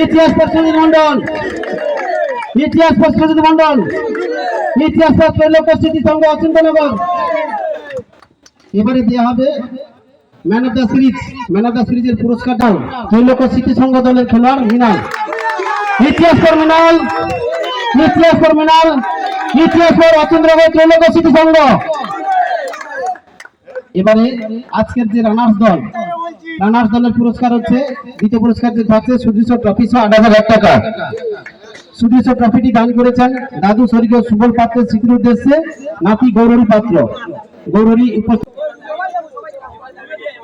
ইতিহাস প্রতিনিধি মন্ডল, ইতিহাস প্রতিনিধি মন্ডল, ইতিহাস ত্রৈলোক্য স্মৃতি সংঘ অচিন্তনগর। এবারে দেওয়া হবে man of the series. Man of the সিরিজের পুরস্কারটা ত্রৈলোক্য স্মৃতি সংঘ দলের খেলোয়াড় মৃণাল। ইতিহাস ফর মৃণাল, ইতিহাস ফর মৃণাল, ইতিহাস ফর অচিন্তনগর ত্রৈলোক্য স্মৃতি সংঘ। এবারে আজকের যে রানার্স দল, রানার্স দলের পুরস্কার হচ্ছে, দ্বিতীয় পুরস্কার থাকছে সুদৃশ্য ট্রফি সহ ৮,০০০ টাকা। সুদৃশ্য ট্রফিটি দান করেছেন দাদু স্বর্গীয় সুবল পাত্রের স্মৃতির উদ্দেশ্যে নাতি গৌরী পাত্র। গৌরী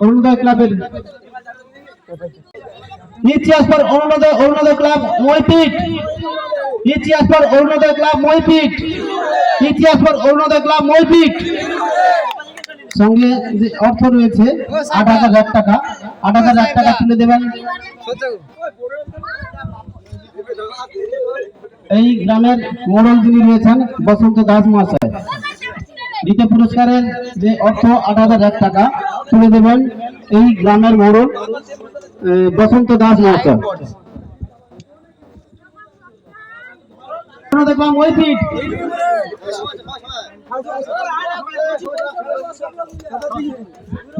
অরুণোদয় ক্লাবের ইতিহাস ফর অরুণোদয় ক্লাব মইপিট, ইতিহাস ফর অরুণোদয় ক্লাব মইপিট, ইতিহাস ফর অরুণোদয় ক্লাব মইপিট। সঙ্গে যে অর্থ রয়েছে ৮,০০০ টাকা, ৮,০০০ টাকা তুলে দেবেন এই গ্রামের মোড়ল যিনি রয়েছেন বসন্ত দাস মহাশয়। দ্বিতীয় পুরস্কারের যে অর্থ ৮,০০০ টাকা তুলে দেবেন এই গ্রামের মোড়ল বসন্ত দাস মহাশয়। দেখলাম ওই পিঠ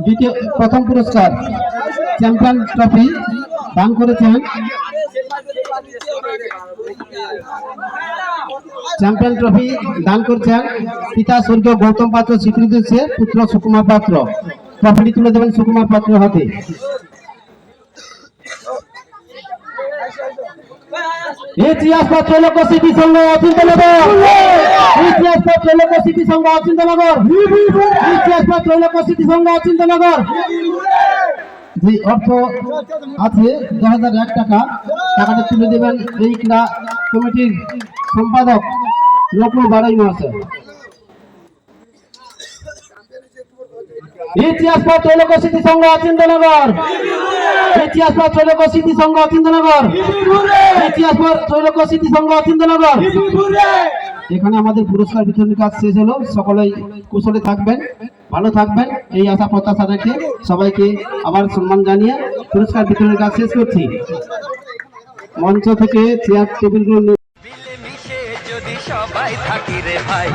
দ্বিতীয় প্রথম পুরস্কার চ্যাম্পিয়ন ট্রফি দান করেছেন চ্যাম্পিয়ন ট্রফি দান করছেন পিতা স্বর্গীয় গৌতম পাত্র স্বীকৃত হচ্ছে পুত্র সুকুমার পাত্র। ট্রফিটি তুলে দেবেন সুকুমার পাত্রের হাতে। ইতিহাস পর ত্রৈলোক্য স্মৃতি সংঘ অচিন্তনগর, ইতিহাস পর ত্রৈলোক্য স্মৃতি সংঘ অচিন্তনগর, ইতিহাস পর ত্রৈলোক্য স্মৃতি সংঘ অচিন্তনগর। যে অর্থ আছে ২,০০০ টাকা, টাকাটা তুলে দেবেন এই ক্রীড়া কমিটির সম্পাদক নকুল বাড়াই মহাশয়। ইতিহাস পর ত্রৈলোক্য স্মৃতি সংঘ অচিন্তনগর, ইতিহাস পর ত্রৈলোক্য স্মৃতি সংঘ অচিন্তনগর, ইতিহাস পর ত্রৈলোক্য স্মৃতি সংঘ অচিন্তনগর। এখানে আমাদের পুরস্কার বিতরণের কাজ শেষ হলো। সকলেই কুশলে থাকবেন, ভালো থাকবেন এই আশা প্রত্যাশা রেখে সবাইকে আবার সম্মান জানিয়ে পুরস্কার বিতরণের কাজ শেষ করছি। মঞ্চ থেকে চেয়ার টেবিলগুলো যদি সবাই থাকি রে ভাই,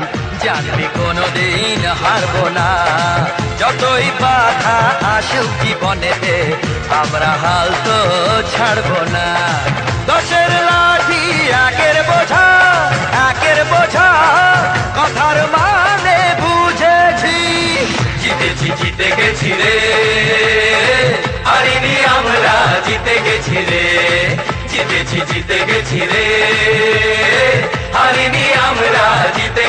জানবি কোনোদিন হারবো না। যতই বাধা আসুক জীবনেতে, আমরা হাল তো ছাড়বো না। দশের লাঠি একের বোঝা, একের বোঝা কথার মানে বুঝেছি। জিতেছি, জিতে গেছি রে, হারিনি আমরা, জিতে গেছি রে। জিতেছি, জিতে গেছি রে, হারিনি আমরা, জিতে